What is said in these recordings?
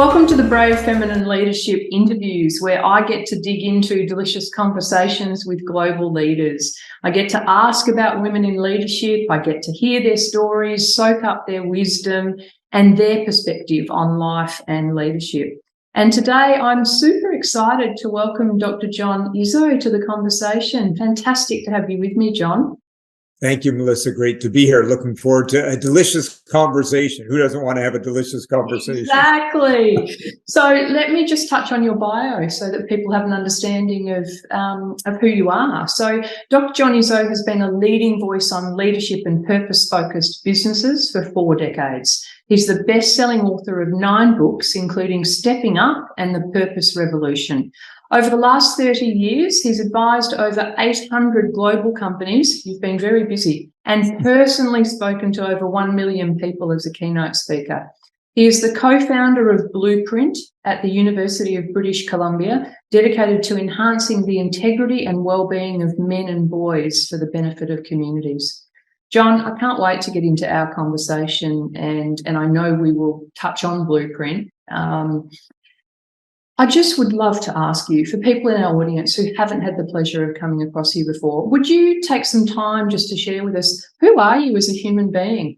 Welcome to the Brave Feminine Leadership interviews, where I get to dig into delicious conversations with global leaders. I get to ask about women in leadership. I get to hear their stories, soak up their wisdom and their perspective on life and leadership. And today I'm super excited to welcome Dr. John Izzo to the conversation. Fantastic to have you with me, John. Thank you, Melissa. Great to be here. Looking forward to a delicious conversation. Who doesn't want to have a delicious conversation? Exactly. So let me just touch on your bio so that people have an understanding of who you are. So Dr. John Izzo has been a leading voice on leadership and purpose-focused businesses for 4 decades. He's the best-selling author of 9 books, including Stepping Up and The Purpose Revolution. Over the last 30 years, he's advised over 800 global companies. You've been very busy, and personally spoken to over 1 million people as a keynote speaker. He is the co-founder of Blueprint at the University of British Columbia, dedicated to enhancing the integrity and well-being of men and boys for the benefit of communities. John, I can't wait to get into our conversation, and I know we will touch on Blueprint. I just would love to ask you, for people in our audience who haven't had the pleasure of coming across you before, would you take some time just to share with us, who are you as a human being?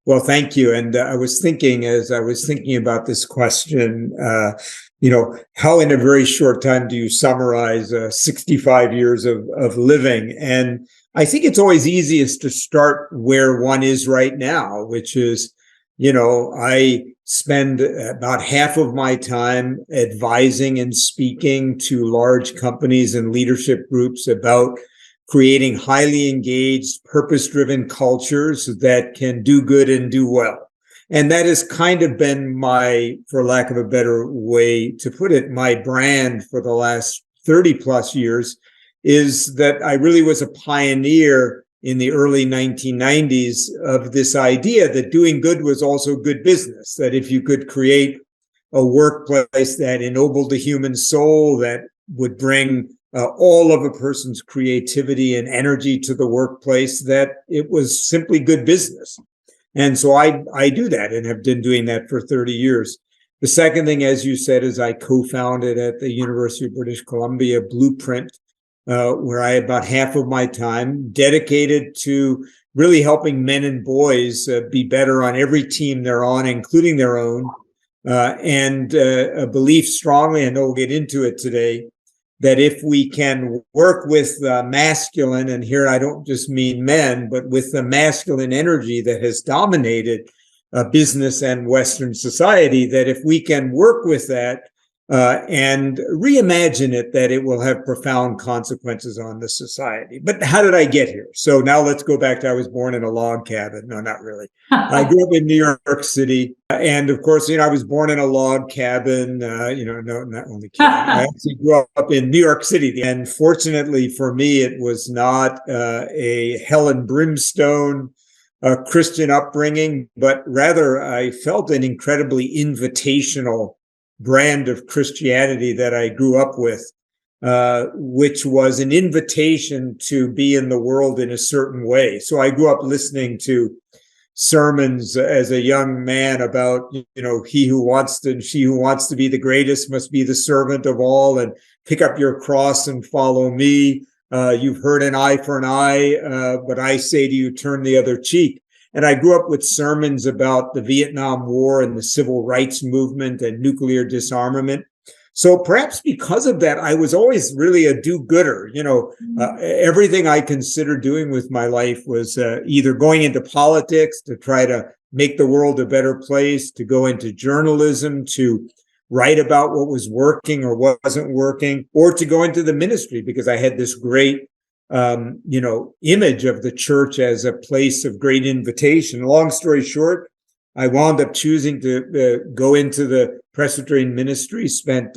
Well, thank you. And I was thinking, as I was thinking about this question, how in a very short time do you summarize 65 years of living? And I think it's always easiest to start where one is right now, which is, I spend about half of my time advising and speaking to large companies and leadership groups about creating highly engaged, purpose-driven cultures that can do good and do well. And that has kind of been my, for lack of a better way to put it, my brand for the last 30 plus years, is that I really was a pioneer in the early 1990s of this idea that doing good was also good business, that if you could create a workplace that ennobled the human soul, that would bring all of a person's creativity and energy to the workplace, that it was simply good business. And so I do that and have been doing that for 30 years. The second thing, as you said, is I co-founded at the University of British Columbia Blueprint, where I had about half of my time dedicated to really helping men and boys be better on every team they're on, including their own, and a belief strongly, I know we'll get into it today, that if we can work with the masculine, and here I don't just mean men, but with the masculine energy that has dominated business and Western society, that if we can work with that, and reimagine it, that it will have profound consequences on the society. But how did I get here? So now let's go back to, I was born in a log cabin. No, not really. I grew up in New York City. And of course, I was born in a log cabin, no, not only kidding. I actually grew up in New York City. And fortunately for me, it was not a hell and brimstone Christian upbringing, but rather I felt an incredibly invitational brand of Christianity that I grew up with, which was an invitation to be in the world in a certain way. So I grew up listening to sermons as a young man about, he who wants to, and she who wants to be the greatest must be the servant of all, and pick up your cross and follow me. You've heard an eye for an eye, but I say to you, turn the other cheek. And I grew up with sermons about the Vietnam War and the civil rights movement and nuclear disarmament. So perhaps because of that, I was always really a do-gooder. Everything I considered doing with my life was either going into politics to try to make the world a better place, to go into journalism, to write about what was working or wasn't working, or to go into the ministry, because I had this great image of the church as a place of great invitation. Long story short, I wound up choosing to go into the Presbyterian ministry, spent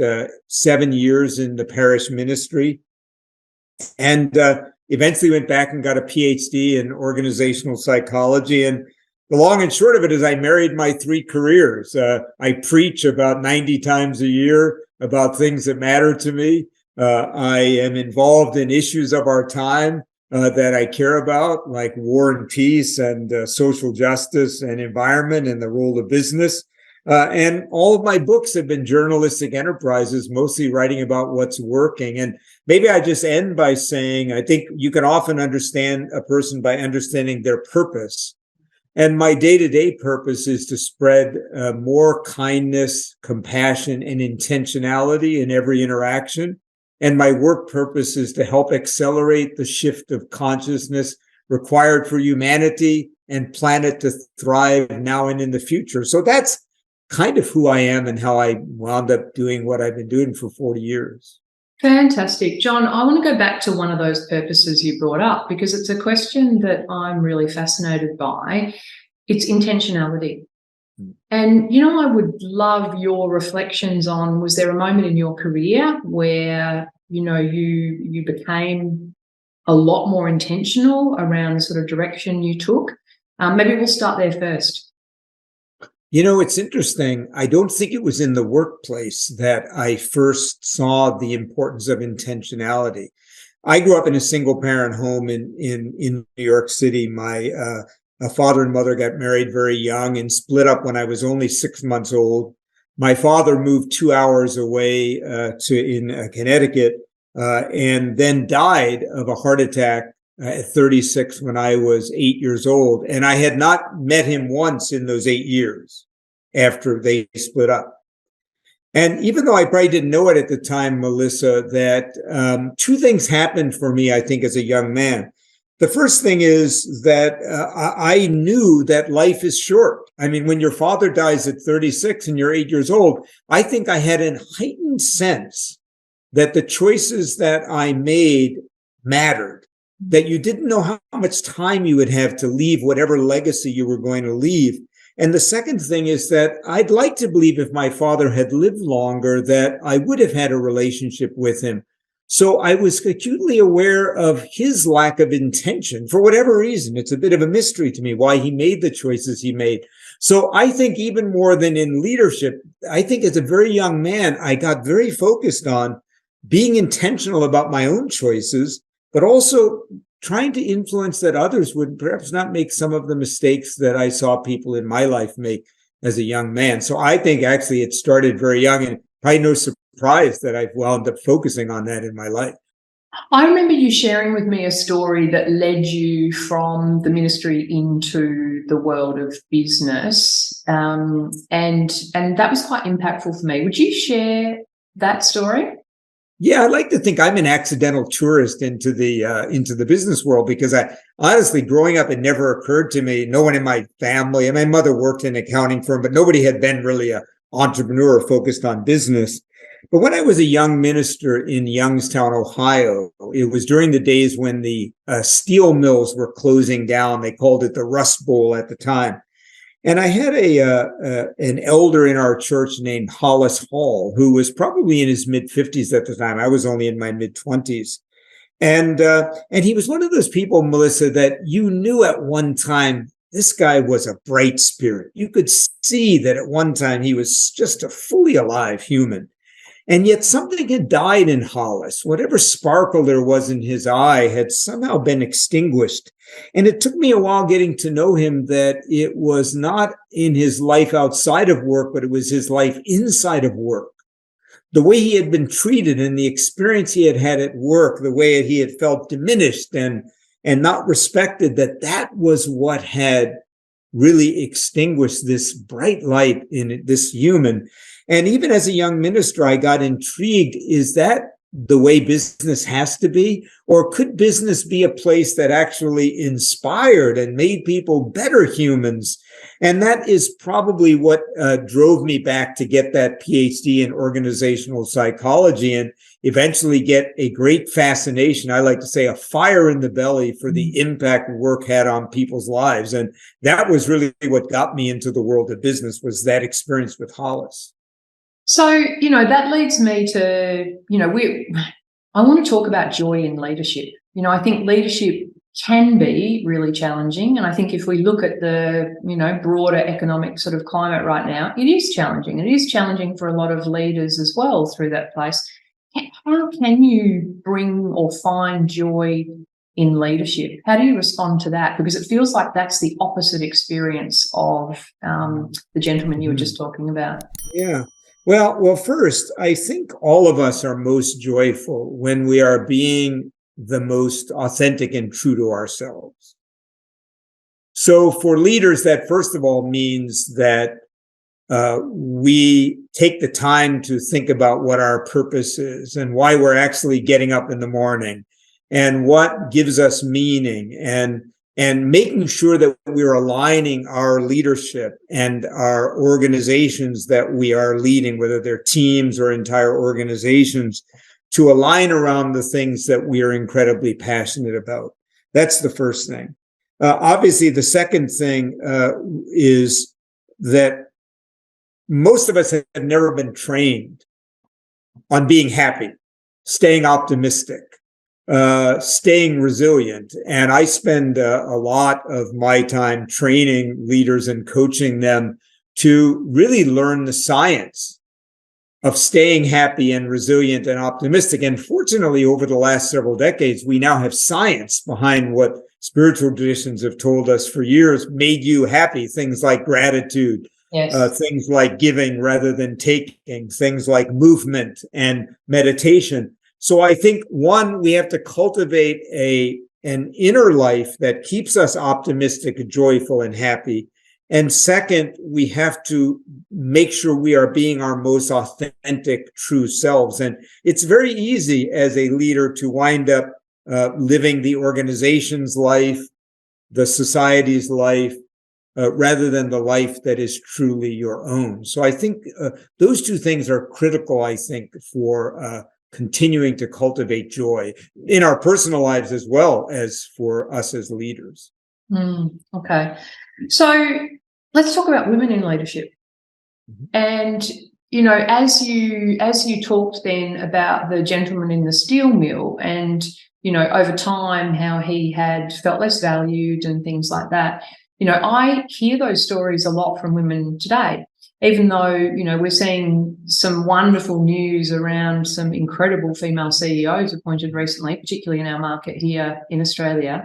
7 years in the parish ministry, and eventually went back and got a PhD in organizational psychology. And the long and short of it is I married my 3 careers. I preach about 90 times a year about things that matter to me. I am involved in issues of our time that I care about, like war and peace and social justice and environment and the role of business. And all of my books have been journalistic enterprises, mostly writing about what's working. And maybe I just end by saying, I think you can often understand a person by understanding their purpose. And my day-to-day purpose is to spread more kindness, compassion, and intentionality in every interaction. And my work purpose is to help accelerate the shift of consciousness required for humanity and planet to thrive now and in the future. So that's kind of who I am and how I wound up doing what I've been doing for 40 years. Fantastic. John, I want to go back to one of those purposes you brought up, because it's a question that I'm really fascinated by. It's intentionality. And, I would love your reflections on, was there a moment in your career where, you became a lot more intentional around the sort of direction you took? Maybe we'll start there first. It's interesting. I don't think it was in the workplace that I first saw the importance of intentionality. I grew up in a single parent home in New York City. My father and mother got married very young and split up when I was only 6 months old. My father moved 2 hours away in Connecticut and then died of a heart attack at 36 when I was 8 years old. And I had not met him once in those 8 years after they split up. And even though I probably didn't know it at the time, Melissa, that two things happened for me, I think, as a young man. The first thing is that I knew that life is short. I mean, when your father dies at 36 and you're 8 years old, I think I had a heightened sense that the choices that I made mattered, that you didn't know how much time you would have to leave whatever legacy you were going to leave. And the second thing is that I'd like to believe if my father had lived longer, that I would have had a relationship with him. So I was acutely aware of his lack of intention for whatever reason. It's a bit of a mystery to me why he made the choices he made. So I think even more than in leadership, I think as a very young man, I got very focused on being intentional about my own choices, but also trying to influence that others would perhaps not make some of the mistakes that I saw people in my life make as a young man. So I think actually it started very young, and probably no surprise that I've wound up focusing on that in my life. I remember you sharing with me a story that led you from the ministry into the world of business, and that was quite impactful for me. Would you share that story? Yeah, I'd like to think I'm an accidental tourist into the business world, because I honestly, growing up, it never occurred to me. No one in my family, and my mother worked in an accounting firm, but nobody had been really an entrepreneur focused on business. But when I was a young minister in Youngstown, Ohio, it was during the days when the steel mills were closing down. They called it the Rust Bowl at the time. And I had an elder in our church named Hollis Hall, who was probably in his mid-50s at the time. I was only in my mid-20s. And he was one of those people, Melissa, that you knew at one time, this guy was a bright spirit. You could see that at one time he was just a fully alive human. And yet something had died in Hollis. Whatever sparkle there was in his eye had somehow been extinguished. And it took me a while getting to know him that it was not in his life outside of work, but it was his life inside of work. The way he had been treated and the experience he had had at work, the way he had felt diminished and not respected, that was what had really extinguished this bright light in this human. And even as a young minister, I got intrigued. Is that the way business has to be? Or could business be a place that actually inspired and made people better humans? And that is probably what drove me back to get that PhD in organizational psychology and eventually get a great fascination, I like to say a fire in the belly, for the impact work had on people's lives. And that was really what got me into the world of business, was that experience with Hollis. So, that leads me to, I want to talk about joy in leadership. I think leadership can be really challenging. And I think if we look at the, broader economic sort of climate right now, it is challenging. It is challenging for a lot of leaders as well through that place. How can you bring or find joy in leadership. How do you respond to that? Because it feels like that's the opposite experience of the gentleman you were just talking about. Yeah. Well, first, I think all of us are most joyful when we are being the most authentic and true to ourselves. So for leaders, that first of all means that we take the time to think about what our purpose is and why we're actually getting up in the morning and what gives us meaning, and making sure that we're aligning our leadership and our organizations that we are leading, whether they're teams or entire organizations, to align around the things that we are incredibly passionate about. That's the first thing. Obviously, the second thing is that most of us have never been trained on being happy, staying optimistic, staying resilient. And I spend a lot of my time training leaders and coaching them to really learn the science of staying happy and resilient and optimistic. And fortunately, over the last several decades, we now have science behind what spiritual traditions have told us for years made you happy. Things like gratitude, yes. Things like giving rather than taking, things like movement and meditation. So I think, one, we have to cultivate an inner life that keeps us optimistic, joyful, and happy. And second, we have to make sure we are being our most authentic, true selves. And it's very easy as a leader to wind up living the organization's life, the society's life, rather than the life that is truly your own. So I think those two things are critical, I think, for continuing to cultivate joy in our personal lives as well as for us as leaders. Okay. So let's talk about women in leadership. And, you know, as you talked then about the gentleman in the steel mill and, you know, over time, how he had felt less valued and things like that. You know, I hear those stories a lot from women today, even though, you know, we're seeing some wonderful news around some incredible female CEOs appointed recently, particularly in our market here in Australia.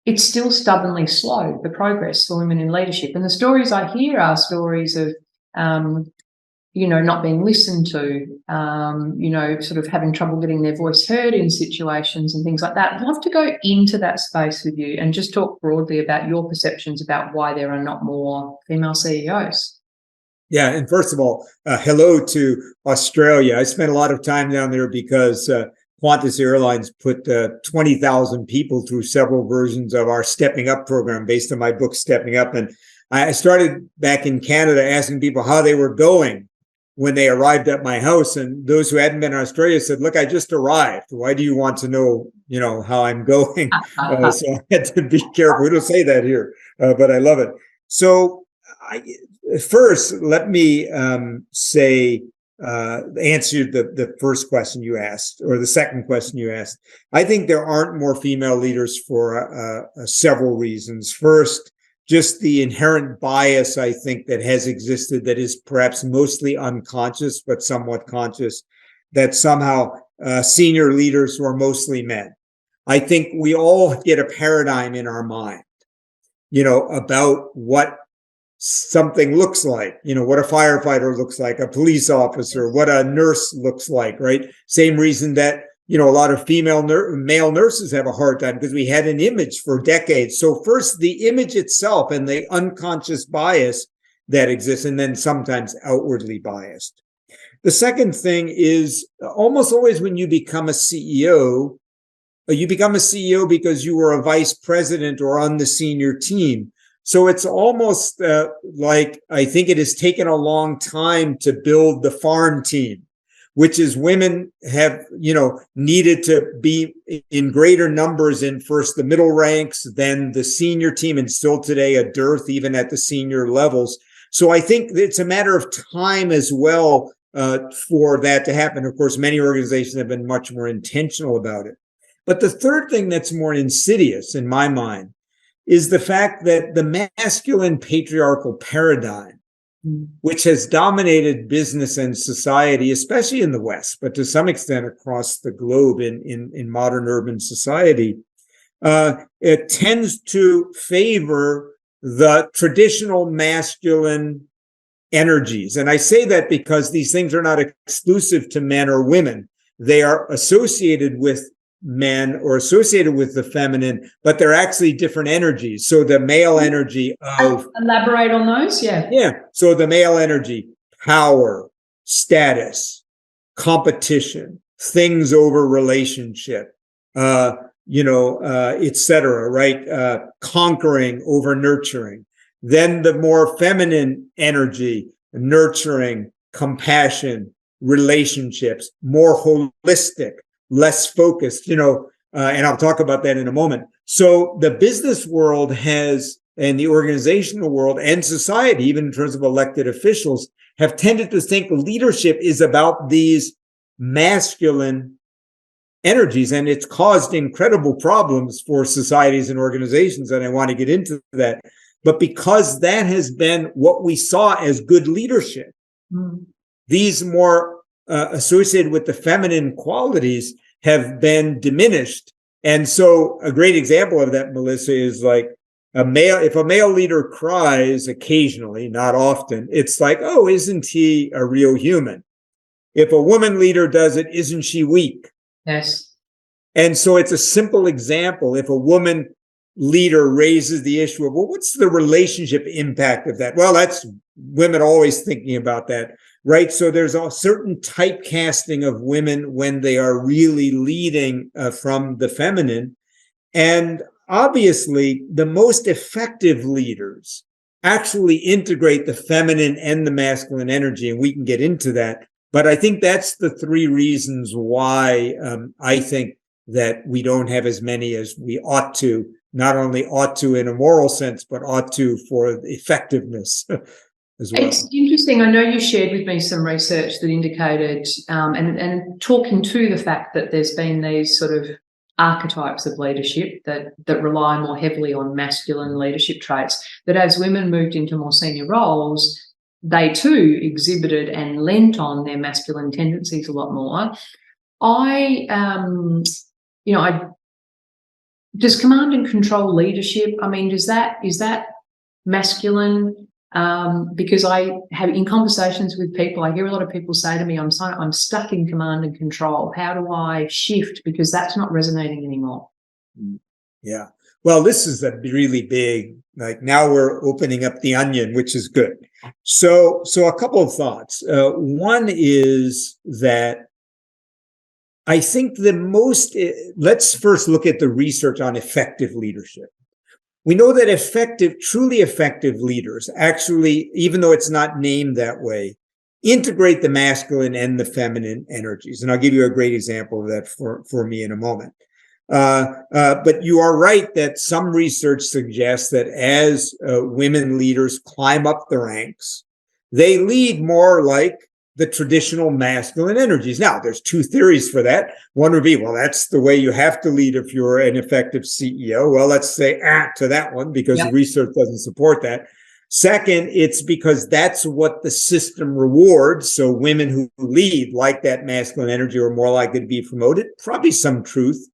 It's still stubbornly slow, the progress for women in leadership. And the stories I hear are stories of, you know, not being listened to, you know, sort of having trouble getting their voice heard in situations and things like that. I'd love to go into that space with you and just talk broadly about your perceptions about why there are not more female CEOs. Yeah, and first of all, hello to Australia. I spent a lot of time down there because Qantas Airlines put 20,000 people through several versions of our Stepping Up program based on my book, Stepping Up. And I started back in Canada asking people how they were going when they arrived at my house. And those who hadn't been in Australia said, look, I just arrived. Why do you want to know, you know, how I'm going? So I had to be careful. We don't say that here, but I love it. So first, let me answer the first question you asked, or the second question you asked. I think there aren't more female leaders for several reasons. First, just the inherent bias, I think, that has existed that is perhaps mostly unconscious, but somewhat conscious, that somehow senior leaders who are mostly men. I think we all get a paradigm in our mind, you know, about what something looks like, you know, what a firefighter looks like, a police officer, what a nurse looks like, right? Same reason that, you know, a lot of male nurses have a hard time because we had an image for decades. So first, the image itself and the unconscious bias that exists, and then sometimes outwardly biased. The second thing is almost always when you become a CEO because you were a vice president or on the senior team. So it's almost like I think it has taken a long time to build the farm team, which is women have, you know, needed to be in greater numbers in first the middle ranks, then the senior team, and still today a dearth even at the senior levels. So I think it's a matter of time as well for that to happen. Of course, many organizations have been much more intentional about it. But the third thing that's more insidious in my mind is the fact that the masculine patriarchal paradigm which has dominated business and society, especially in the West, but to some extent across the globe in modern urban society, it tends to favor the traditional masculine energies. And I say that because these things are not exclusive to men or women. They are associated with men or associated with the feminine, but they're actually different energies. So the male energy of... Elaborate on those, yeah. Yeah. So the male energy, power, status, competition, things over relationship, etc., right? Conquering over nurturing. Then the more feminine energy, nurturing, compassion, relationships, more holistic, less focused, and I'll talk about that in a moment. So the business world has, and the organizational world and society, even in terms of elected officials, have tended to think leadership is about these masculine energies, and it's caused incredible problems for societies and organizations, and I want to get into that. But because that has been what we saw as good leadership, these more associated with the feminine qualities have been diminished. And so a great example of that, Melissa, is like if a male leader cries occasionally, not often, it's like, oh, isn't he a real human? If a woman leader does it, isn't she weak? Yes. And so it's a simple example. If a woman leader raises the issue of, well, what's the relationship impact of that? Well, that's women always thinking about that, right? So there's a certain typecasting of women when they are really leading from the feminine. And obviously, the most effective leaders actually integrate the feminine and the masculine energy, and we can get into that. But I think that's the three reasons why I think that we don't have as many as we ought to, not only ought to in a moral sense, but ought to for effectiveness as well. It's interesting. I know you shared with me some research that indicated, and talking to the fact that there's been these sort of archetypes of leadership that rely more heavily on masculine leadership traits, that as women moved into more senior roles, they too exhibited and lent on their masculine tendencies a lot more. Does command and control leadership, I mean, is that masculine? Because I have, in conversations with people, I hear a lot of people say to me, I'm stuck in command and control. How do I shift? Because that's not resonating anymore. Yeah. Well, this is a really big, like now we're opening up the onion, which is good. So a couple of thoughts. One is that I think let's first look at the research on effective leadership. We know that truly effective leaders actually, even though it's not named that way, integrate the masculine and the feminine energies. And I'll give you a great example of that for me in a moment. But you are right that some research suggests that as women leaders climb up the ranks, they lead more like the traditional masculine energies. Now, there's two theories for that. One would be, well, that's the way you have to lead if you're an effective CEO. Well, let's say to that one because the research doesn't support that. Second, it's because that's what the system rewards. So women who lead like that masculine energy are more likely to be promoted. Probably some truth.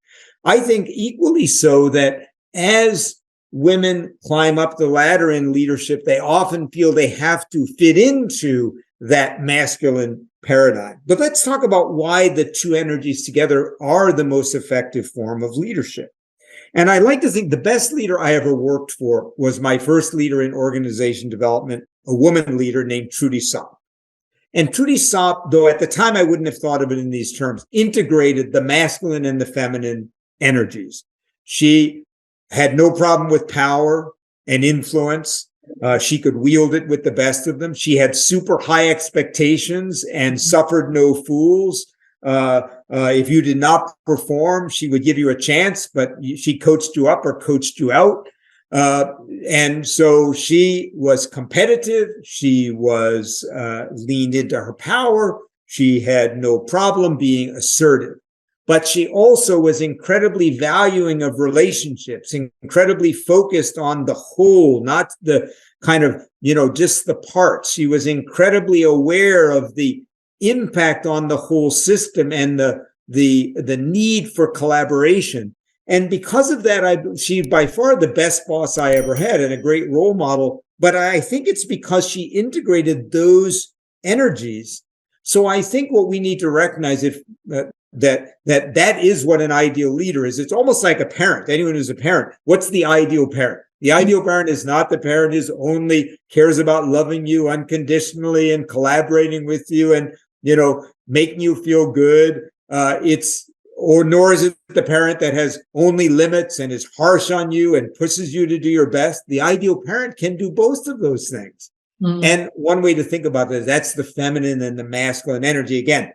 I think equally so that as women climb up the ladder in leadership, they often feel they have to fit into that masculine paradigm. But let's talk about why the two energies together are the most effective form of leadership. And I like to think the best leader I ever worked for was my first leader in organization development, a woman leader named Trudy Sopp. And Trudy Sopp, though at the time I wouldn't have thought of it in these terms, integrated the masculine and the feminine energies. She had no problem with power and influence. She could wield it with the best of them. She had super high expectations and suffered no fools. If you did not perform, she would give you a chance, but she coached you up or coached you out. And so she was competitive. She was leaned into her power. She had no problem being assertive. But she also was incredibly valuing of relationships, incredibly focused on the whole, not the kind of just the parts. She was incredibly aware of the impact on the whole system and the need for collaboration. And because of that, she's by far the best boss I ever had and a great role model. But I think it's because she integrated those energies. So I think what we need to recognize that is what an ideal leader is. It's almost like a parent. Anyone who's a parent, what's the ideal parent? The ideal parent is not the parent who only cares about loving you unconditionally and collaborating with you and, making you feel good. Nor is it the parent that has only limits and is harsh on you and pushes you to do your best. The ideal parent can do both of those things. Mm. And one way to think about it is that's the feminine and the masculine energy, again,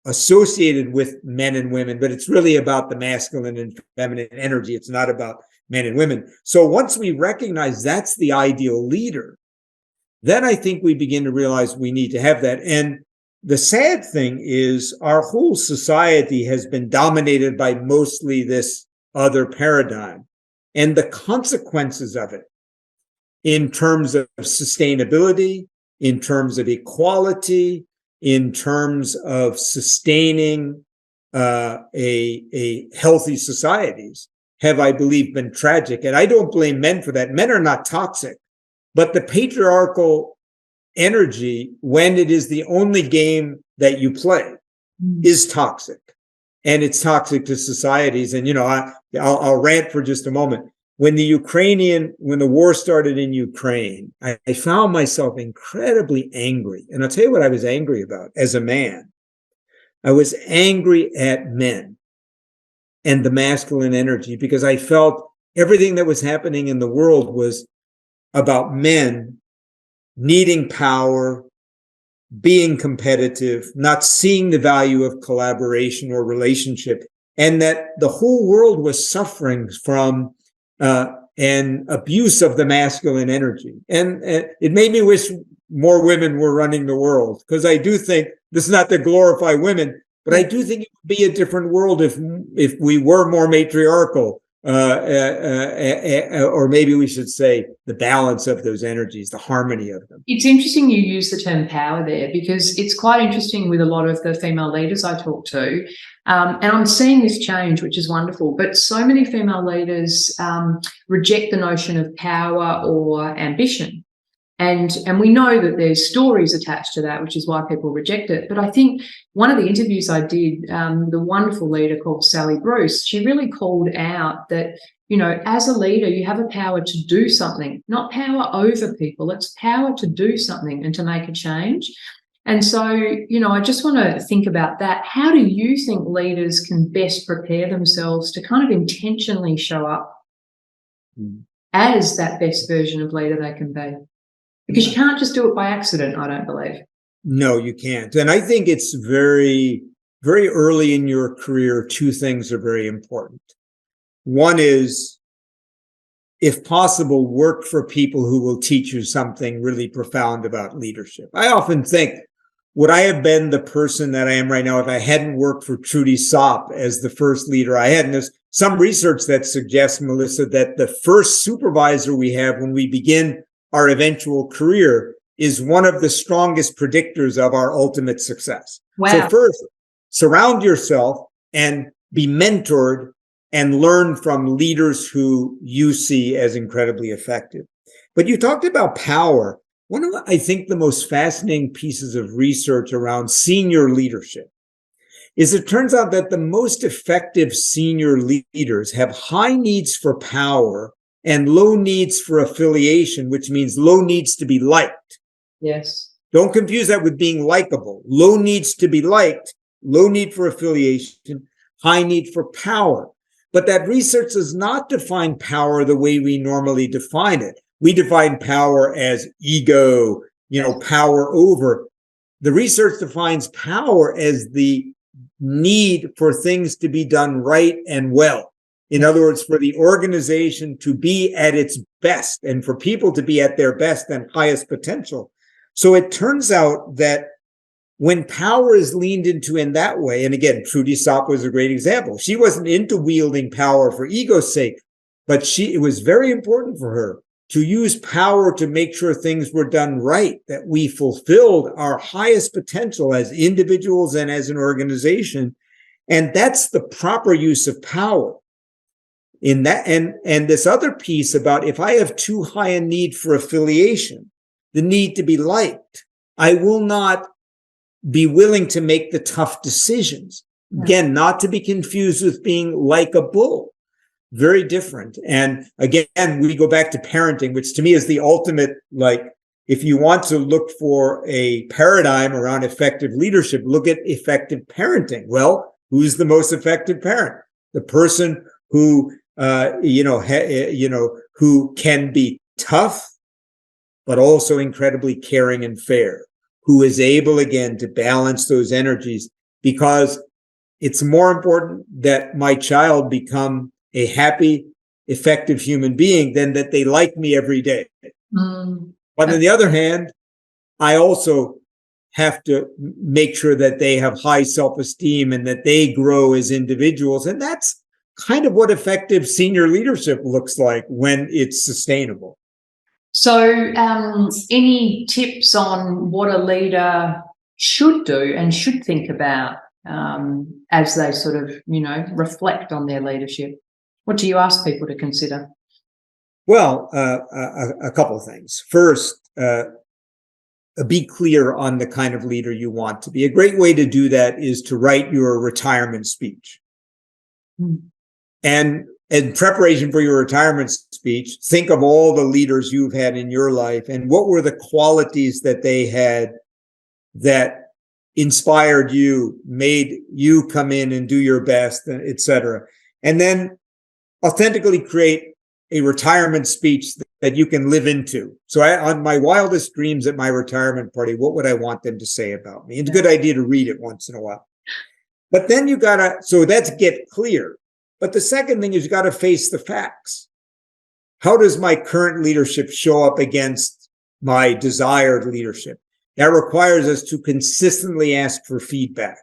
associated with men and women, but it's really about the masculine and feminine energy. It's not about men and women. So once we recognize that's the ideal leader, then I think we begin to realize we need to have that. And the sad thing is our whole society has been dominated by mostly this other paradigm, and the consequences of it in terms of sustainability, in terms of equality, in terms of sustaining a healthy societies have, I believe, been tragic. And I don't blame men for that. Men are not toxic, but the patriarchal energy, when it is the only game that you play, is toxic, and it's toxic to societies. And I'll rant for just a moment. When the war started in Ukraine, I found myself incredibly angry, and I'll tell you what I was angry about as a man. I was angry at men and the masculine energy because I felt everything that was happening in the world was about men needing power, being competitive, not seeing the value of collaboration or relationship, and that the whole world was suffering from an abuse of the masculine energy. And it made me wish more women were running the world, because I do think this is not to glorify women, but I do think it would be a different world if we were more matriarchal. Or maybe we should say the balance of those energies, the harmony of them. It's interesting you use the term power there, because it's quite interesting with a lot of the female leaders I talk to. And I'm seeing this change, which is wonderful. But so many female leaders reject the notion of power or ambition. And we know that there's stories attached to that, which is why people reject it. But I think one of the interviews I did, the wonderful leader called Sally Bruce, she really called out that, as a leader, you have a power to do something, not power over people. It's power to do something and to make a change. And so, I just want to think about that. How do you think leaders can best prepare themselves to kind of intentionally show up as that best version of leader they can be? Because you can't just do it by accident, I don't believe. No, you can't. And I think it's very, very early in your career, two things are very important. One is, if possible, work for people who will teach you something really profound about leadership. I often think, would I have been the person that I am right now if I hadn't worked for Trudy Sopp as the first leader I had? And there's some research that suggests, Melissa, that the first supervisor we have when we begin our eventual career is one of the strongest predictors of our ultimate success. Wow. So first, surround yourself and be mentored and learn from leaders who you see as incredibly effective. But you talked about power. One of, I think, the most fascinating pieces of research around senior leadership is it turns out that the most effective senior leaders have high needs for power and low needs for affiliation, which means low needs to be liked. Yes. Don't confuse that with being likable. Low needs to be liked, low need for affiliation, high need for power. But that research does not define power the way we normally define it. We define power as ego, power over. The research defines power as the need for things to be done right and well. In other words, for the organization to be at its best and for people to be at their best and highest potential. So it turns out that when power is leaned into in that way, and again, Trudy Sopp was a great example. She wasn't into wielding power for ego's sake, but it was very important for her to use power to make sure things were done right, that we fulfilled our highest potential as individuals and as an organization. And that's the proper use of power. In that, and this other piece about if I have too high a need for affiliation, the need to be liked, I will not be willing to make the tough decisions. Again, not to be confused with being likable. Very different. And again, we go back to parenting, which to me is the ultimate, like, if you want to look for a paradigm around effective leadership, look at effective parenting. Well, who's the most effective parent? The person who, who can be tough, but also incredibly caring and fair, who is able, again, to balance those energies, because it's more important that my child become a happy, effective human being than that they like me every day. But on the other hand, I also have to make sure that they have high self-esteem and that they grow as individuals. And that's kind of what effective senior leadership looks like when it's sustainable. So any tips on what a leader should do and should think about as they sort of, reflect on their leadership? What do you ask people to consider? Well, a couple of things. First, be clear on the kind of leader you want to be. A great way to do that is to write your retirement speech. And in preparation for your retirement speech, think of all the leaders you've had in your life and what were the qualities that they had that inspired you, made you come in and do your best, etc. And then authentically create a retirement speech that you can live into. So on my wildest dreams at my retirement party, what would I want them to say about me? It's a good idea to read it once in a while. But then so that's get clear. But the second thing is you got to face the facts. How does my current leadership show up against my desired leadership? That requires us to consistently ask for feedback,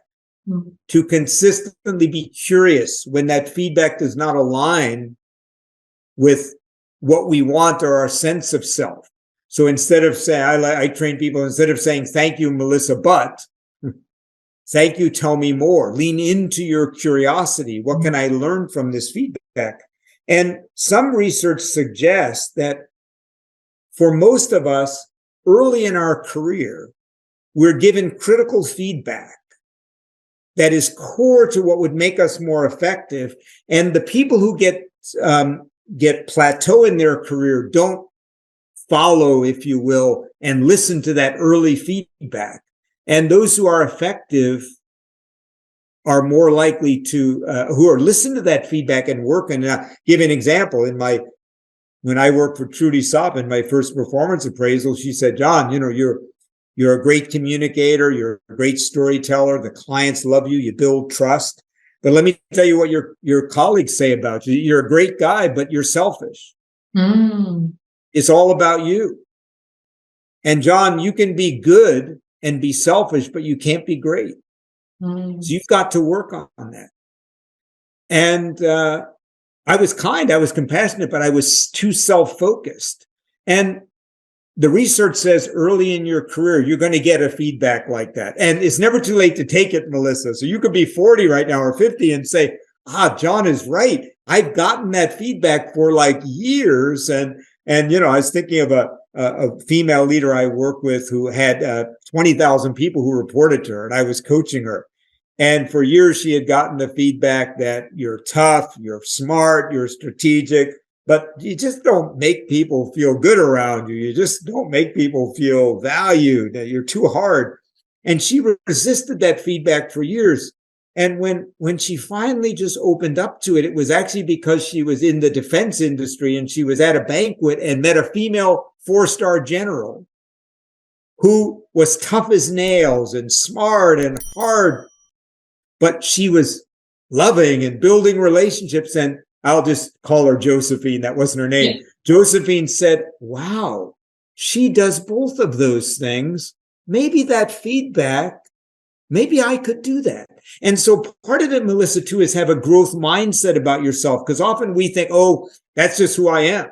to consistently be curious when that feedback does not align with what we want or our sense of self. So instead of saying, I train people, instead of saying, thank you, Melissa, but thank you, tell me more. Lean into your curiosity. What can I learn from this feedback? And some research suggests that for most of us, early in our career, we're given critical feedback that is core to what would make us more effective. And the people who get plateau in their career don't follow, if you will, and listen to that early feedback. And those who are effective are more likely to, who are listen to that feedback and work. And give an example. When I worked for Trudy Sopp in my first performance appraisal, she said, John, you're a great communicator. You're a great storyteller. The clients love you. You build trust. But let me tell you what your colleagues say about you. You're a great guy, but you're selfish. It's all about you. And John, you can be good and be selfish, but you can't be great. So you've got to work on that. And I was kind, I was compassionate, but I was too self-focused. And the research says early in your career, you're going to get a feedback like that. And it's never too late to take it, Melissa. So you could be 40 right now or 50 and say, John is right. I've gotten that feedback for like years. And I was thinking of a female leader I work with who had 20,000 people who reported to her, and I was coaching her. And for years, she had gotten the feedback that you're tough, you're smart, you're strategic, but you just don't make people feel good around you. You just don't make people feel valued, that you're too hard. And she resisted that feedback for years. And when she finally just opened up to it, it was actually because she was in the defense industry and she was at a banquet and met a female 4-star general who was tough as nails and smart and hard, but she was loving and building relationships. And I'll just call her Josephine. That wasn't her name. Yeah. Josephine said, wow, she does both of those things. Maybe that feedback, maybe I could do that. And so part of it, Melissa, too, is have a growth mindset about yourself. Because often we think, oh, that's just who I am.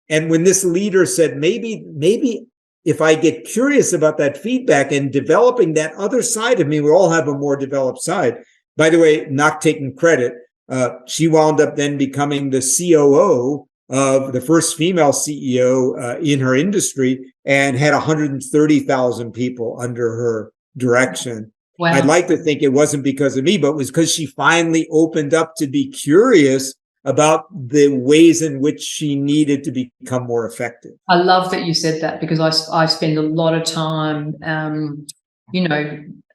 And when this leader said, maybe if I get curious about that feedback and developing that other side of me, we all have a more developed side. By the way, not taking credit, she wound up then becoming the COO of the first female CEO in her industry and had 130,000 people under her direction. Wow. I'd like to think it wasn't because of me, but it was because she finally opened up to be curious about the ways in which she needed to become more effective. I love that you said that, because I spend a lot of time,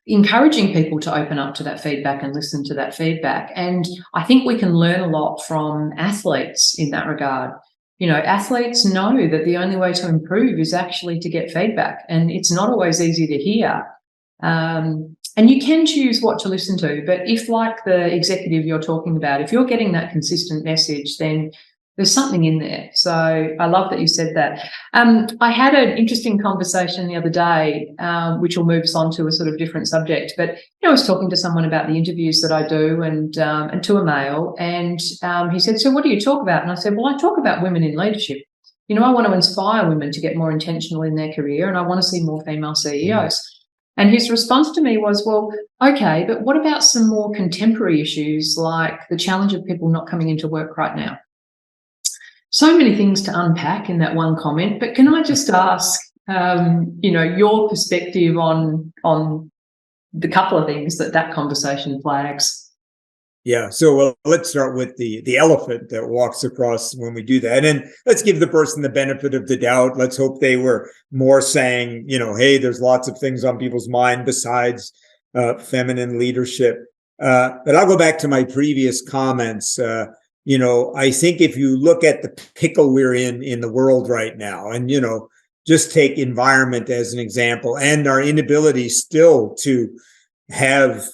encouraging people to open up to that feedback and listen to that feedback. And I think we can learn a lot from athletes in that regard. Athletes know that the only way to improve is actually to get feedback, and it's not always easy to hear. And you can choose what to listen to, but if, like the executive you're talking about, if you're getting that consistent message, then there's something in there. So I love that you said that. I had an interesting conversation the other day, which will move us on to a sort of different subject. But I was talking to someone about the interviews that I do, and to a male, and he said, "So what do you talk about?" And I said, "Well, I talk about women in leadership. I want to inspire women to get more intentional in their career, and I want to see more female CEOs." And his response to me was, "Well, okay, but what about some more contemporary issues like the challenge of people not coming into work right now?" So many things to unpack in that one comment, but can I just ask, your perspective on the couple of things that conversation flags? Yeah. So let's start with the elephant that walks across when we do that. And let's give the person the benefit of the doubt. Let's hope they were more saying, hey, there's lots of things on people's mind besides feminine leadership. But I'll go back to my previous comments. I think if you look at the pickle we're in the world right now, and, just take environment as an example, and our inability still to have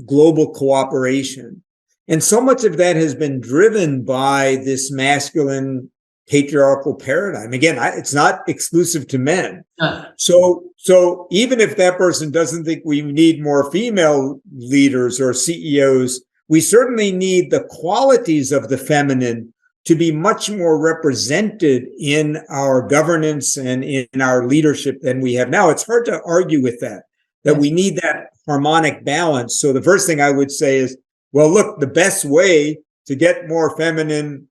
global cooperation. And so much of that has been driven by this masculine patriarchal paradigm. Again, it's not exclusive to men. So even if that person doesn't think we need more female leaders or CEOs, we certainly need the qualities of the feminine to be much more represented in our governance and in our leadership than we have now. It's hard to argue with that we need that harmonic balance. So the first thing I would say is, well, look, the best way to get more feminine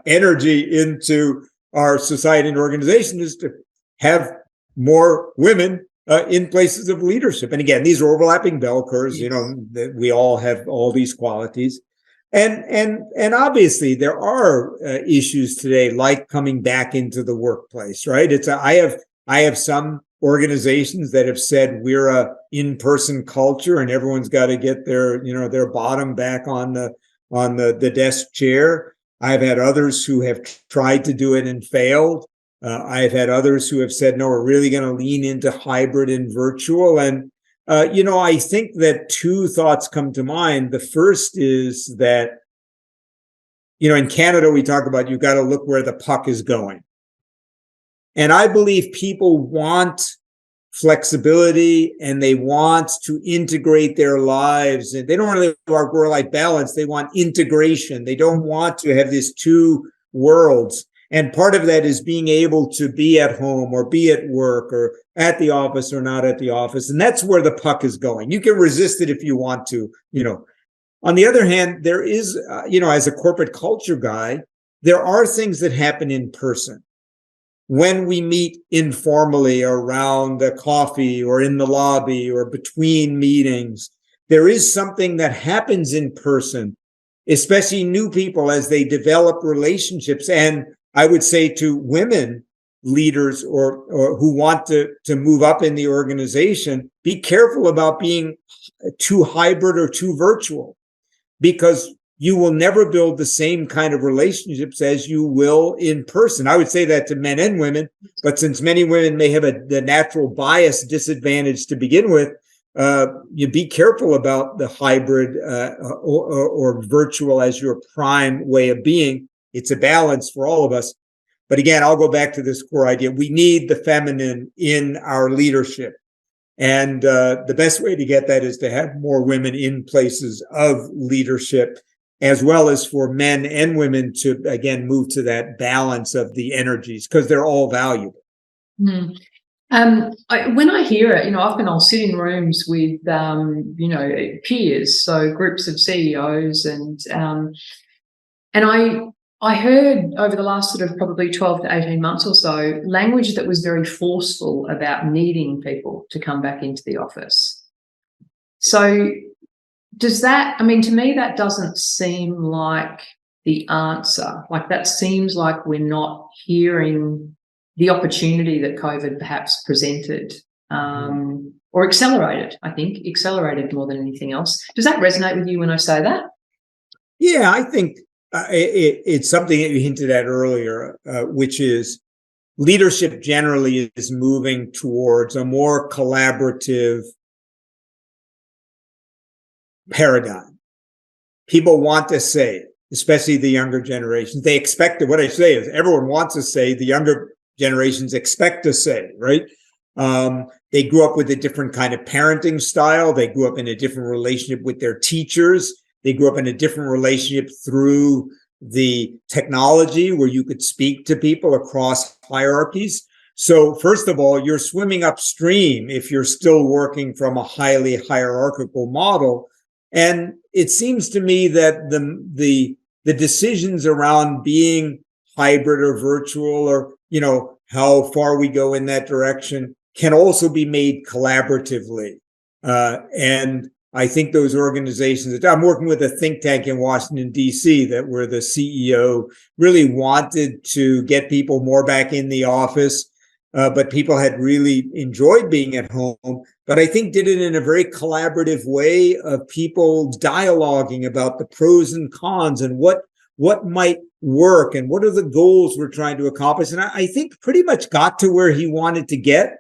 energy into our society and organization is to have more women in places of leadership. And again, these are overlapping bell curves, that we all have all these qualities. And obviously there are issues today, like coming back into the workplace, right? I have some organizations that have said we're a in-person culture and everyone's got to get their bottom back on the desk chair. I've had others who have tried to do it and failed. I've had others who have said, no, we're really going to lean into hybrid and virtual. And, I think that two thoughts come to mind. The first is that, in Canada, we talk about, you've got to look where the puck is going. And I believe people want flexibility and they want to integrate their lives. And they don't really want work-life balance. They want integration. They don't want to have these two worlds. And part of that is being able to be at home or be at work or at the office or not at the office. And that's where the puck is going. You can resist it if you want to, On the other hand, there is, as a corporate culture guy, there are things that happen in person. When we meet informally around a coffee or in the lobby or between meetings, there is something that happens in person, especially new people as they develop relationships. And I would say to women leaders or who want to move up in the organization, be careful about being too hybrid or too virtual, because you will never build the same kind of relationships as you will in person. I would say that to men and women, but since many women may have the natural bias disadvantage to begin with, you be careful about the hybrid or virtual as your prime way of being. It's a balance for all of us. But again, I'll go back to this core idea. We need the feminine in our leadership. And the best way to get that is to have more women in places of leadership. as well as for men and women to, again, move to that balance of the energies, because they're all valuable. Mm. When I hear it, often I'll sit in rooms with, peers, so groups of CEOs, and I heard over the last sort of probably 12 to 18 months or so, language that was very forceful about needing people to come back into the office. So does that, to me, that doesn't seem like the answer. Like, that seems like we're not hearing the opportunity that COVID perhaps presented, or accelerated, accelerated more than anything else. Does that resonate with you when I say that? Yeah, I think it's something that you hinted at earlier, which is leadership generally is moving towards a more collaborative paradigm. People want to say, especially the younger generations, they expect it. What I say is everyone wants to say, the younger generations expect to say, right? They grew up with a different kind of parenting style. They grew up in a different relationship with their teachers. They grew up in a different relationship through the technology where you could speak to people across hierarchies. So first of all, you're swimming upstream if you're still working from a highly hierarchical model. And it seems to me that the decisions around being hybrid or virtual, or how far we go in that direction, can also be made collaboratively. And I think those organizations, I'm working with a think tank in Washington, D.C., where the CEO really wanted to get people more back in the office, but people had really enjoyed being at home, but I think did it in a very collaborative way of people dialoguing about the pros and cons and what might work and what are the goals we're trying to accomplish. And I think pretty much got to where he wanted to get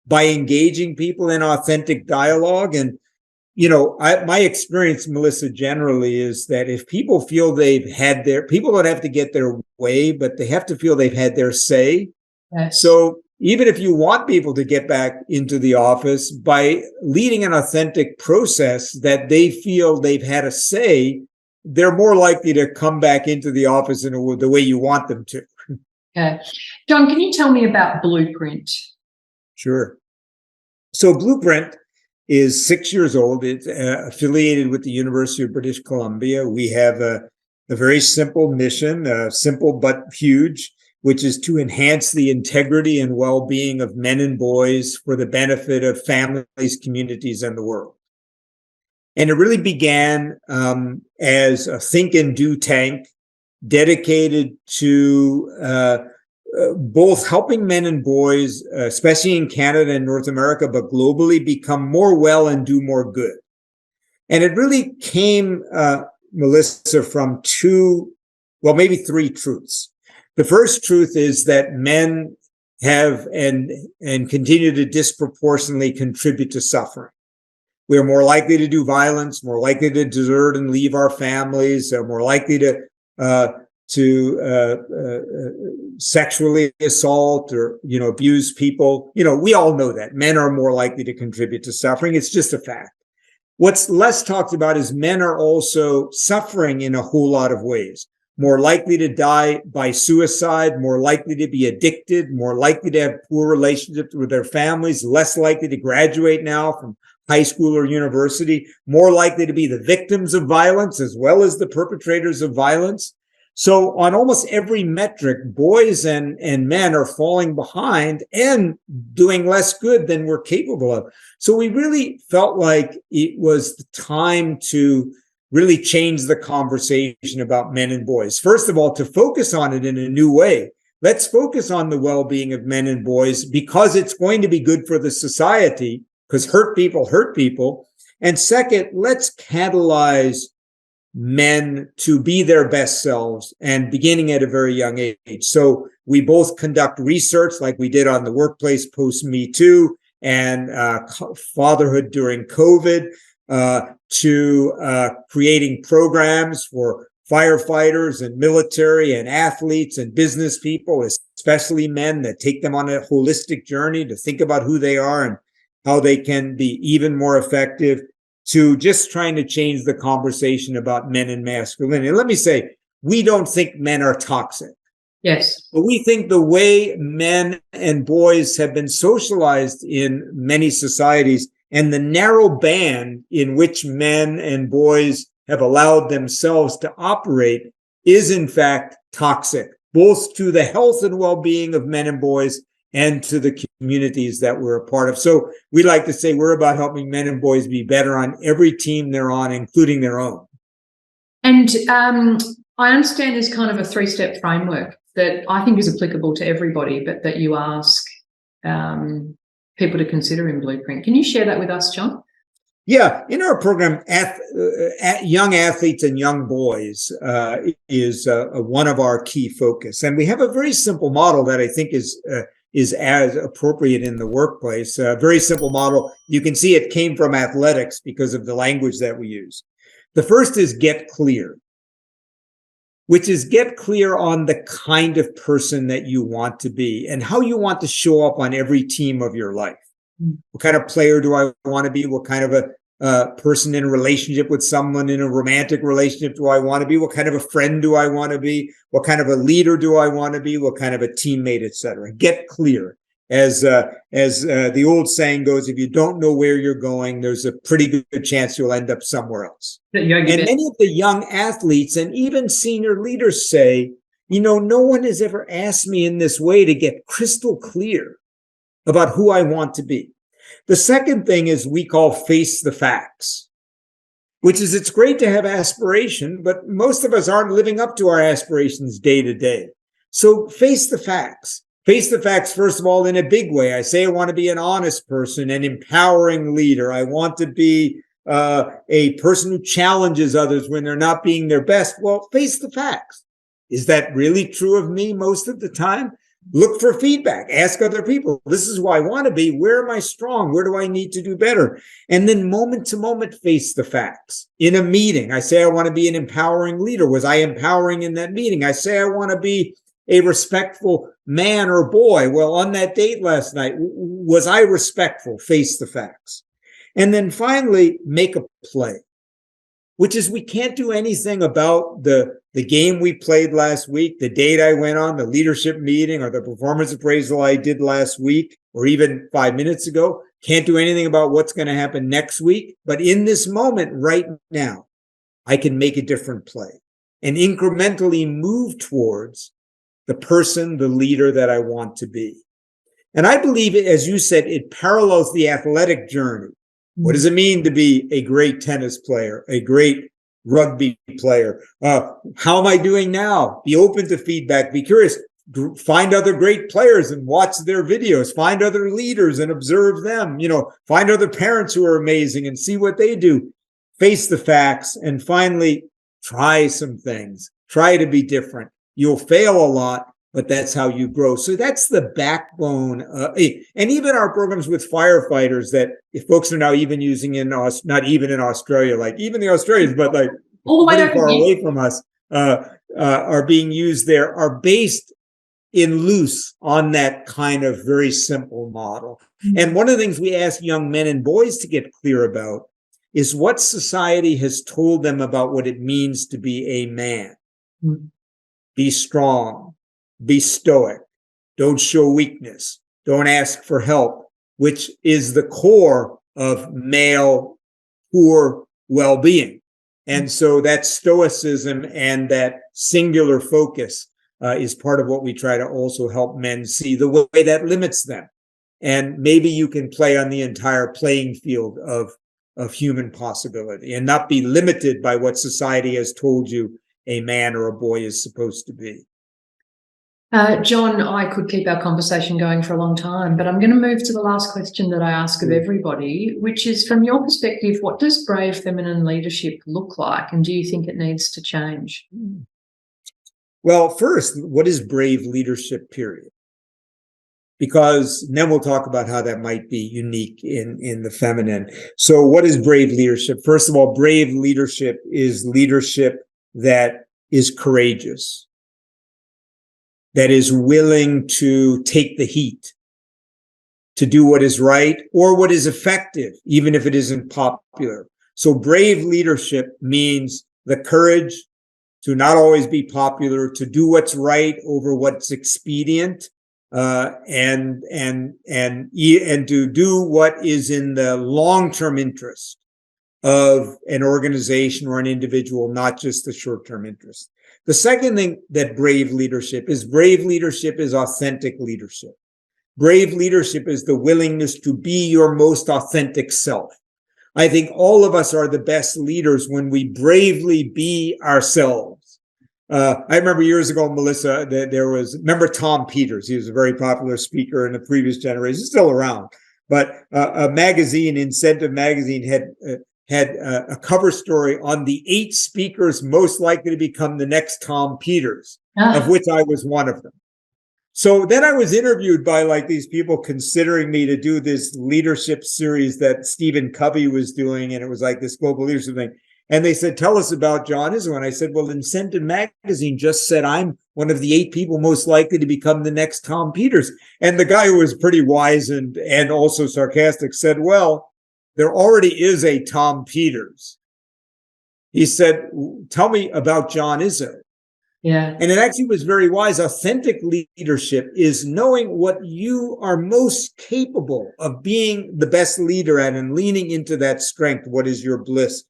by engaging people in authentic dialogue. And, my experience, Melissa, generally is that if people feel people don't have to get their way, but they have to feel they've had their say. Yes. So even if you want people to get back into the office, by leading an authentic process that they feel they've had a say, they're more likely to come back into the office in the way you want them to. Okay. John, can you tell me about Blueprint? Sure. So Blueprint is 6 years old. It's affiliated with the University of British Columbia. We have a very simple mission, simple but huge, which is to enhance the integrity and well-being of men and boys for the benefit of families, communities, and the world. And it really began as a think and do tank dedicated to both helping men and boys, especially in Canada and North America, but globally, become more well and do more good. And it really came, Melissa, from maybe three truths. The first truth is that men have and continue to disproportionately contribute to suffering. We are more likely to do violence, more likely to desert and leave our families, more likely to sexually assault or, abuse people. We all know that men are more likely to contribute to suffering. It's just a fact. What's less talked about is men are also suffering in a whole lot of ways. More likely to die by suicide, more likely to be addicted, more likely to have poor relationships with their families, less likely to graduate now from high school or university, more likely to be the victims of violence as well as the perpetrators of violence. So on almost every metric, boys and men are falling behind and doing less good than we're capable of. So we really felt like it was the time to really change the conversation about men and boys. First of all, to focus on it in a new way. Let's focus on the well-being of men and boys because it's going to be good for the society, because hurt people. And second, let's catalyze men to be their best selves and beginning at a very young age. So we both conduct research like we did on the workplace post Me Too and fatherhood during COVID, to creating programs for firefighters and military and athletes and business people, especially men, that take them on a holistic journey to think about who they are and how they can be even more effective, to just trying to change the conversation about men and masculinity. And let me say, we don't think men are toxic. Yes. But we think the way men and boys have been socialized in many societies and the narrow band in which men and boys have allowed themselves to operate is in fact toxic, both to the health and well-being of men and boys and to the communities that we're a part of. So we like to say we're about helping men and boys be better on every team they're on, including their own. And I understand there's kind of a 3-step framework that I think is applicable to everybody, but that you ask people to consider in Blueprint. Can you share that with us, John? Yeah, in our program, young athletes and young boys is one of our key focus, and we have a very simple model that I think is as appropriate in the workplace. A very simple model. You can see it came from athletics because of the language that we use. The first is get clear, which is get clear on the kind of person that you want to be and how you want to show up on every team of your life. What kind of player do I want to be? What kind of a person in a relationship with someone in a romantic relationship do I want to be? What kind of a friend do I want to be? What kind of a leader do I want to be? What kind of a teammate, etc. Get clear. As the old saying goes, if you don't know where you're going, there's a pretty good chance you'll end up somewhere else. And many of the young athletes and even senior leaders say, no one has ever asked me in this way to get crystal clear about who I want to be. The second thing is we call face the facts, which is it's great to have aspiration, but most of us aren't living up to our aspirations day to day. So face the facts. Face the facts, first of all, in a big way. I say I want to be an honest person, an empowering leader. I want to be a person who challenges others when they're not being their best. Well, face the facts. Is that really true of me most of the time? Look for feedback. Ask other people. This is who I want to be. Where am I strong? Where do I need to do better? And then moment to moment, face the facts. In a meeting, I say I want to be an empowering leader. Was I empowering in that meeting? I say I want to be a respectful man or boy. Well, on that date last night, was I respectful? Face the facts. And then finally, make a play, which is we can't do anything about the game we played last week, the date I went on, the leadership meeting, or the performance appraisal I did last week, or even 5 minutes ago. Can't do anything about what's going to happen next week. But in this moment right now, I can make a different play and incrementally move towards the person, the leader that I want to be. And I believe, as you said, it parallels the athletic journey. What does it mean to be a great tennis player, a great rugby player? How am I doing now? Be open to feedback. Be curious. Find other great players and watch their videos. Find other leaders and observe them. Find other parents who are amazing and see what they do. Face the facts. And finally, try some things. Try to be different. You'll fail a lot, but that's how you grow. So that's the backbone. And even our programs with firefighters that if folks are now even using not even in Australia, like even the Australians, but like pretty far away from us, are being used there, are based in loose on that kind of very simple model. Mm-hmm. And one of the things we ask young men and boys to get clear about is what society has told them about what it means to be a man. Mm-hmm. Be strong, be stoic, don't show weakness, don't ask for help, which is the core of male poor well-being. And so that stoicism and that singular focus is part of what we try to also help men see, the way that limits them. And maybe you can play on the entire playing field of human possibility and not be limited by what society has told you a man or a boy is supposed to be. John, I could keep our conversation going for a long time, but I'm going to move to the last question that I ask of everybody, which is, from your perspective, what does brave feminine leadership look like, and do you think it needs to change? Well, first, what is brave leadership, period? Because then we'll talk about how that might be unique in the feminine. So what is brave leadership? First of all, brave leadership is leadership that is courageous, that is willing to take the heat, to do what is right or what is effective, even if it isn't popular, So brave leadership means the courage to not always be popular, to do what's right over what's expedient, and to do what is in the long-term interest of an organization or an individual, not just the short-term interest. The second thing that brave leadership is authentic leadership. Brave leadership is the willingness to be your most authentic self. I think all of us are the best leaders when we bravely be ourselves. I remember years ago, Melissa, that remember Tom Peters? He was a very popular speaker in the previous generation. He's still around. But a magazine, Incentive Magazine, had a cover story on the 8 speakers most likely to become the next Tom Peters, of which I was one of them. So then I was interviewed by like these people considering me to do this leadership series that Stephen Covey was doing. And it was like this global leadership thing. And they said, tell us about John Izzo. And I said, well, Incentive Magazine just said I'm one of the 8 people most likely to become the next Tom Peters. And the guy who was pretty wise and also sarcastic said, well, there already is a Tom Peters. He said, tell me about John Izzo. Yeah. And it actually was very wise. Authentic leadership is knowing what you are most capable of being the best leader at and leaning into that strength. What is your bliss?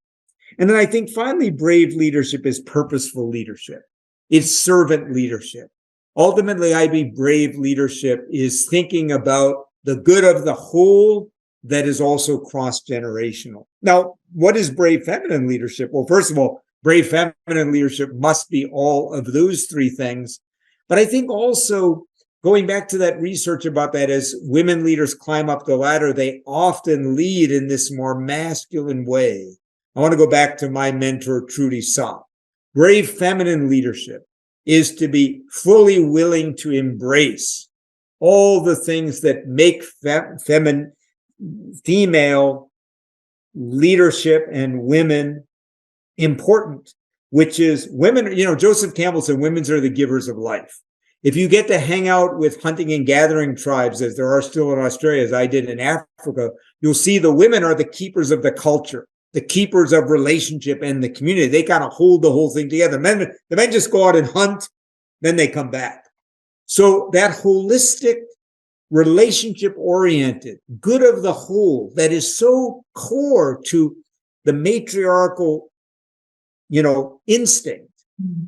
And then I think finally, brave leadership is purposeful leadership. It's servant leadership. Ultimately, I believe brave leadership is thinking about the good of the whole that is also cross-generational. Now, what is brave feminine leadership? Well, first of all, brave feminine leadership must be all of those 3 things. But I think also going back to that research about that, as women leaders climb up the ladder, they often lead in this more masculine way. I want to go back to my mentor, Trudy Sapp. Brave feminine leadership is to be fully willing to embrace all the things that make female leadership and women important, which is women. Joseph Campbell said, women are the givers of life. If you get to hang out with hunting and gathering tribes, as there are still in Australia, as I did in Africa, you'll see the women are the keepers of the culture, the keepers of relationship and the community. They kind of hold the whole thing together. The men just go out and hunt, then they come back. So that holistic, relationship-oriented, good of the whole, that is so core to the matriarchal instinct. Mm-hmm.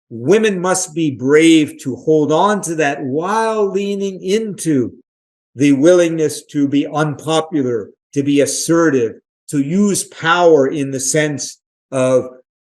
Women must be brave to hold on to that while leaning into the willingness to be unpopular, to be assertive, to use power in the sense of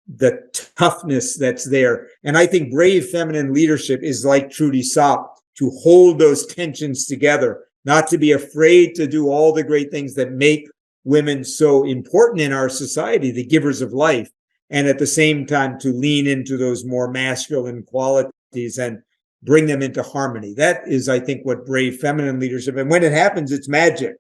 the toughness that's there. And I think brave feminine leadership is like Trudy Sapp, to hold those tensions together, not to be afraid to do all the great things that make women so important in our society, the givers of life, and at the same time to lean into those more masculine qualities and bring them into harmony. That is, I think, what brave feminine leadership, and when it happens, it's magic.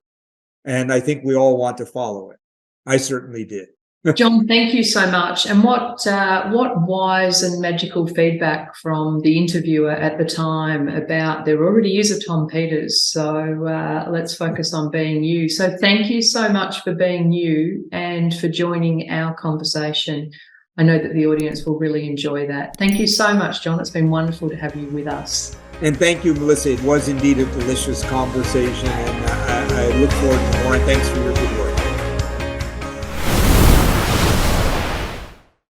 And I think we all want to follow it. I certainly did. John, thank you so much. And what wise and magical feedback from the interviewer at the time about there already is a Tom Peters, so let's focus on being you. So thank you so much for being you and for joining our conversation. I know that the audience will really enjoy that. Thank you so much, John. It's been wonderful to have you with us. And thank you, Melissa. It was indeed a delicious conversation, and I look forward to more. And thanks for your good work.